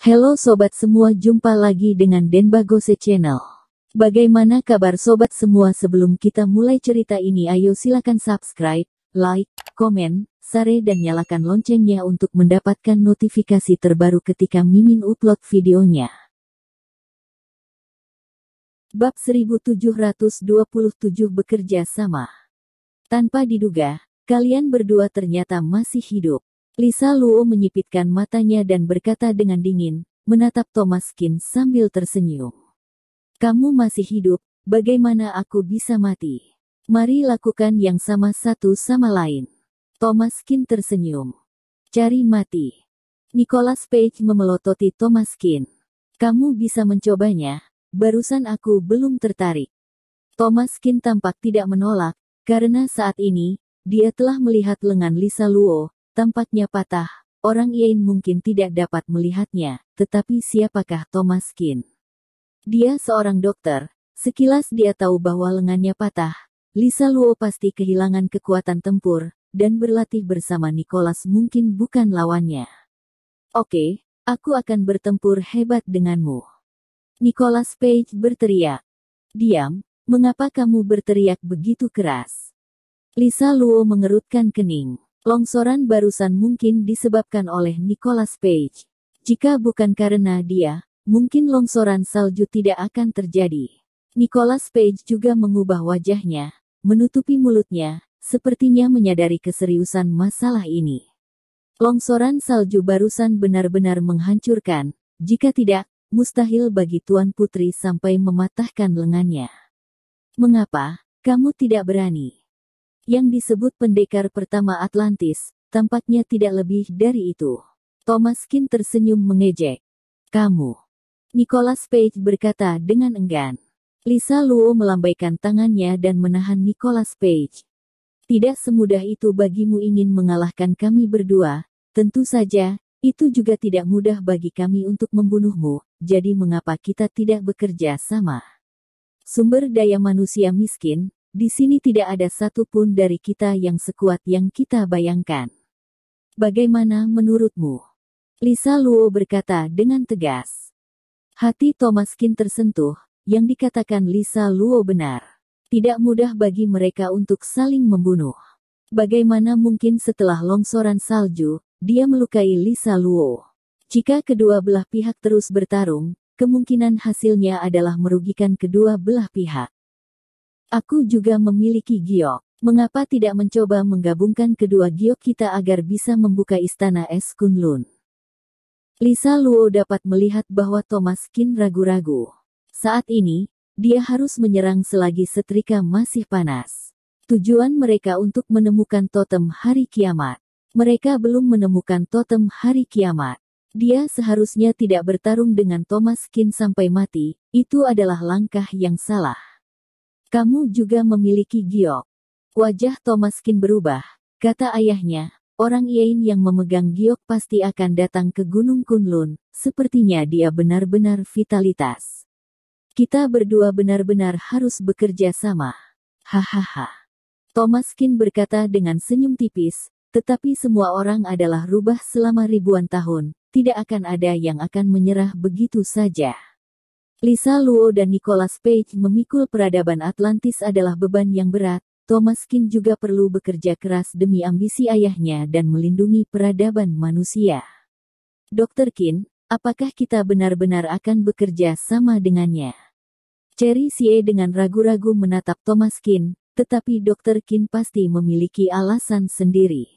Halo sobat semua, jumpa lagi dengan Denbagose Channel. Bagaimana kabar sobat semua? Sebelum kita mulai cerita ini, ayo silakan subscribe, like, komen, share dan nyalakan loncengnya untuk mendapatkan notifikasi terbaru ketika Mimin upload videonya. Bab 1727 bekerja sama. Tanpa diduga, kalian berdua ternyata masih hidup. Lisa Luo menyipitkan matanya dan berkata dengan dingin, menatap Thomas Kin sambil tersenyum. Kamu masih hidup, bagaimana aku bisa mati? Mari lakukan yang sama satu sama lain. Thomas Kin tersenyum. Cari mati. Nicholas Page memelototi Thomas Kin. Kamu bisa mencobanya, barusan aku belum tertarik. Thomas Kin tampak tidak menolak, karena saat ini, dia telah melihat lengan Lisa Luo. Tampaknya patah, orang lain mungkin tidak dapat melihatnya, tetapi siapakah Thomas Kin? Dia seorang dokter, sekilas dia tahu bahwa lengannya patah. Lisa Luo pasti kehilangan kekuatan tempur, dan berlatih bersama Nicholas mungkin bukan lawannya. Oke, aku akan bertempur hebat denganmu. Nicholas Page berteriak. Diam, mengapa kamu berteriak begitu keras? Lisa Luo mengerutkan kening. Longsoran barusan mungkin disebabkan oleh Nicholas Page. Jika bukan karena dia, mungkin longsoran salju tidak akan terjadi. Nicholas Page juga mengubah wajahnya, menutupi mulutnya, sepertinya menyadari keseriusan masalah ini. Longsoran salju barusan benar-benar menghancurkan, jika tidak, mustahil bagi Tuan Putri sampai mematahkan lengannya. Mengapa kamu tidak berani? Yang disebut pendekar pertama Atlantis, tampaknya tidak lebih dari itu. Thomas Kin tersenyum mengejek. Kamu. Nicholas Page berkata dengan enggan. Lisa Luo melambaikan tangannya dan menahan Nicholas Page. Tidak semudah itu bagimu ingin mengalahkan kami berdua, tentu saja, itu juga tidak mudah bagi kami untuk membunuhmu, jadi mengapa kita tidak bekerja sama? Sumber daya manusia miskin. Di sini tidak ada satupun dari kita yang sekuat yang kita bayangkan. Bagaimana menurutmu? Lisa Luo berkata dengan tegas. Hati Thomas Kin tersentuh, yang dikatakan Lisa Luo benar. Tidak mudah bagi mereka untuk saling membunuh. Bagaimana mungkin setelah longsoran salju, dia melukai Lisa Luo? Jika kedua belah pihak terus bertarung, kemungkinan hasilnya adalah merugikan kedua belah pihak. Aku juga memiliki giok. Mengapa tidak mencoba menggabungkan kedua giok kita agar bisa membuka istana es Kunlun? Lisa Luo dapat melihat bahwa Thomas Kin ragu-ragu. Saat ini, dia harus menyerang selagi setrika masih panas. Tujuan mereka untuk menemukan totem hari kiamat. Mereka belum menemukan totem hari kiamat. Dia seharusnya tidak bertarung dengan Thomas Kin sampai mati, itu adalah langkah yang salah. Kamu juga memiliki giok. Wajah Thomas Kin berubah, kata ayahnya, orang lain yang memegang giok pasti akan datang ke Gunung Kunlun, sepertinya dia benar-benar vitalitas. Kita berdua benar-benar harus bekerja sama. Hahaha. Thomas Kin berkata dengan senyum tipis, tetapi semua orang adalah rubah selama ribuan tahun, tidak akan ada yang akan menyerah begitu saja. Lisa Luo dan Nicholas Page memikul peradaban Atlantis adalah beban yang berat. Thomas Kin juga perlu bekerja keras demi ambisi ayahnya dan melindungi peradaban manusia. Dr. Kin, apakah kita benar-benar akan bekerja sama dengannya? Cherry Xie dengan ragu-ragu menatap Thomas Kin, tetapi Dr. Kin pasti memiliki alasan sendiri.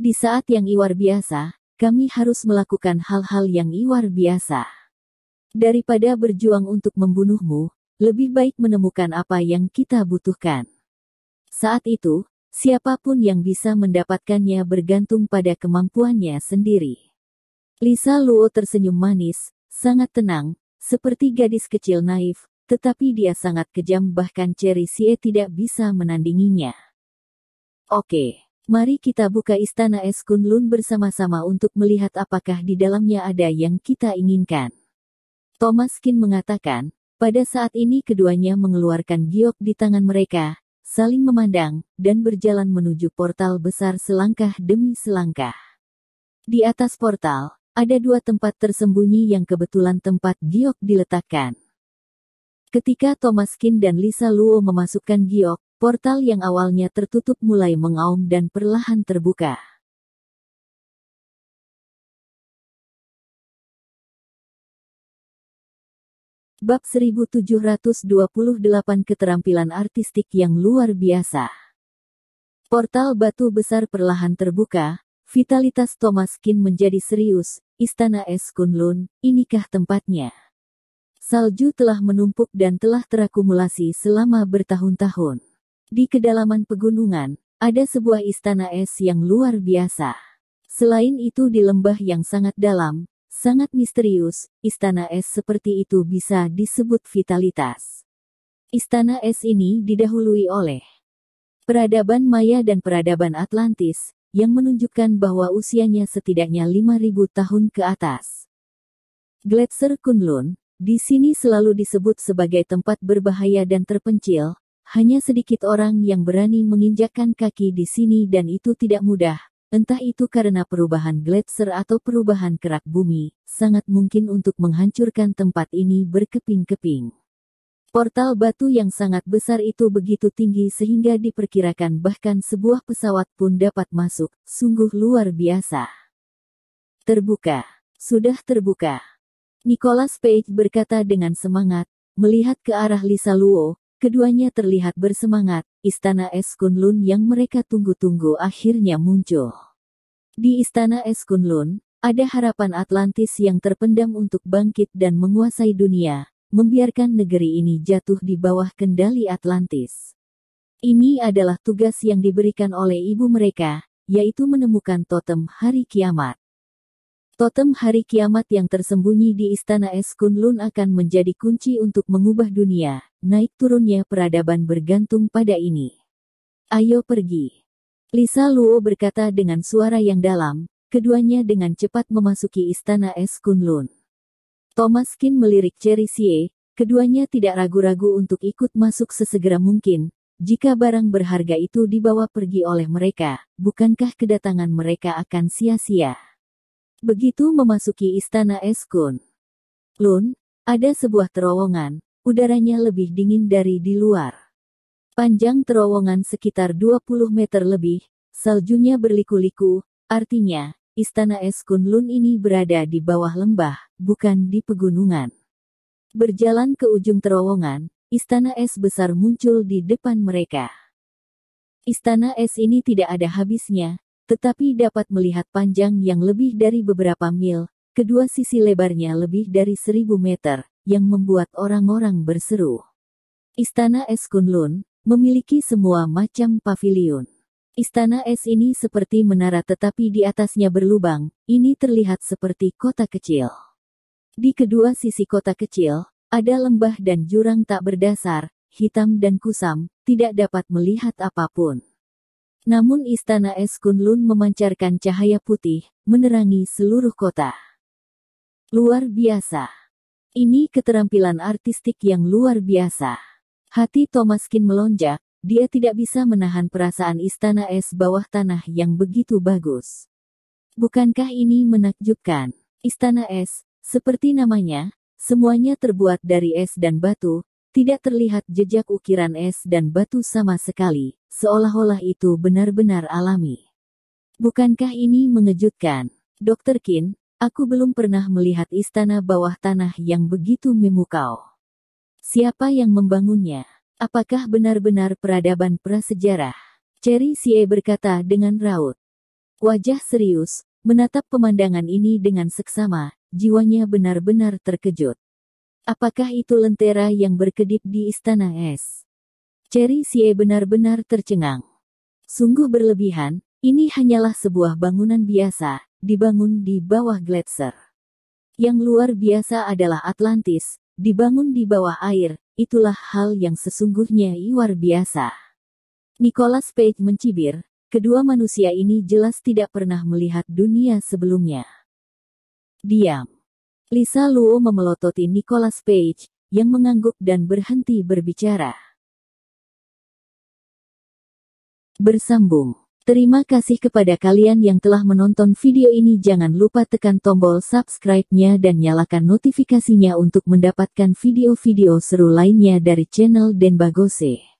Di saat yang luar biasa, kami harus melakukan hal-hal yang luar biasa. Daripada berjuang untuk membunuhmu, lebih baik menemukan apa yang kita butuhkan. Saat itu, siapapun yang bisa mendapatkannya bergantung pada kemampuannya sendiri. Lisa Luo tersenyum manis, sangat tenang, seperti gadis kecil naif, tetapi dia sangat kejam bahkan Cherry Xie tidak bisa menandinginya. Oke, mari kita buka istana es Kunlun bersama-sama untuk melihat apakah di dalamnya ada yang kita inginkan. Thomas Kin mengatakan, pada saat ini keduanya mengeluarkan giok di tangan mereka, saling memandang, dan berjalan menuju portal besar selangkah demi selangkah. Di atas portal, ada dua tempat tersembunyi yang kebetulan tempat giok diletakkan. Ketika Thomas Kin dan Lisa Luo memasukkan giok, portal yang awalnya tertutup mulai mengaum dan perlahan terbuka. Bab 1728 Keterampilan Artistik yang Luar Biasa. Portal batu besar perlahan terbuka, vitalitas Thomas Kin menjadi serius. Istana Es Kunlun, inikah tempatnya? Salju telah menumpuk dan telah terakumulasi selama bertahun-tahun. Di kedalaman pegunungan, ada sebuah istana es yang luar biasa. Selain itu di lembah yang sangat dalam, sangat misterius, istana es seperti itu bisa disebut vitalitas. Istana es ini didahului oleh peradaban Maya dan peradaban Atlantis, yang menunjukkan bahwa usianya setidaknya 5.000 tahun ke atas. Gletser Kunlun, di sini selalu disebut sebagai tempat berbahaya dan terpencil, hanya sedikit orang yang berani menginjakkan kaki di sini dan itu tidak mudah. Entah itu karena perubahan gletser atau perubahan kerak bumi, sangat mungkin untuk menghancurkan tempat ini berkeping-keping. Portal batu yang sangat besar itu begitu tinggi sehingga diperkirakan bahkan sebuah pesawat pun dapat masuk, sungguh luar biasa. Terbuka. Sudah terbuka. Nicholas Page berkata dengan semangat, melihat ke arah Lisa Luo. Keduanya terlihat bersemangat, Istana Es Kunlun yang mereka tunggu-tunggu akhirnya muncul. Di Istana Es Kunlun, ada harapan Atlantis yang terpendam untuk bangkit dan menguasai dunia, membiarkan negeri ini jatuh di bawah kendali Atlantis. Ini adalah tugas yang diberikan oleh ibu mereka, yaitu menemukan totem hari kiamat. Totem hari kiamat yang tersembunyi di Istana Es Kunlun akan menjadi kunci untuk mengubah dunia. Naik turunnya peradaban bergantung pada ini. Ayo pergi. Lisa Luo berkata dengan suara yang dalam, keduanya dengan cepat memasuki Istana Es Kunlun. Thomas Kin melirik Cherry Sie, keduanya tidak ragu-ragu untuk ikut masuk sesegera mungkin. Jika barang berharga itu dibawa pergi oleh mereka, bukankah kedatangan mereka akan sia-sia? Begitu memasuki Istana Es Kunlun, ada sebuah terowongan, udaranya lebih dingin dari di luar. Panjang terowongan sekitar 20 meter lebih, saljunya berliku-liku, artinya, Istana Es Kunlun ini berada di bawah lembah, bukan di pegunungan. Berjalan ke ujung terowongan, Istana Es besar muncul di depan mereka. Istana Es ini tidak ada habisnya, tetapi dapat melihat panjang yang lebih dari beberapa mil, kedua sisi lebarnya lebih dari 1.000 meter, yang membuat orang-orang berseru. Istana Es Kunlun memiliki semua macam paviliun. Istana es ini seperti menara tetapi di atasnya berlubang, ini terlihat seperti kota kecil. Di kedua sisi kota kecil, ada lembah dan jurang tak berdasar, hitam dan kusam, tidak dapat melihat apapun. Namun Istana Es Kunlun memancarkan cahaya putih, menerangi seluruh kota. Luar biasa. Ini keterampilan artistik yang luar biasa. Hati Thomas Kin melonjak, dia tidak bisa menahan perasaan istana es bawah tanah yang begitu bagus. Bukankah ini menakjubkan? Istana es, seperti namanya, semuanya terbuat dari es dan batu, tidak terlihat jejak ukiran es dan batu sama sekali, seolah-olah itu benar-benar alami. Bukankah ini mengejutkan? Dr. Kin, aku belum pernah melihat istana bawah tanah yang begitu memukau. Siapa yang membangunnya? Apakah benar-benar peradaban prasejarah? Cherry Sie berkata dengan raut. Wajah serius, menatap pemandangan ini dengan seksama, jiwanya benar-benar terkejut. Apakah itu lentera yang berkedip di istana es? Cherry Sie benar-benar tercengang. Sungguh berlebihan, ini hanyalah sebuah bangunan biasa, dibangun di bawah gletser. Yang luar biasa adalah Atlantis, dibangun di bawah air, itulah hal yang sesungguhnya luar biasa. Nicholas Page mencibir, kedua manusia ini jelas tidak pernah melihat dunia sebelumnya. Diam. Lisa Luo memelototi Nicholas Page, yang mengangguk dan berhenti berbicara. Bersambung. Terima kasih kepada kalian yang telah menonton video ini. Jangan lupa tekan tombol subscribe-nya dan nyalakan notifikasinya untuk mendapatkan video-video seru lainnya dari channel Denbagose.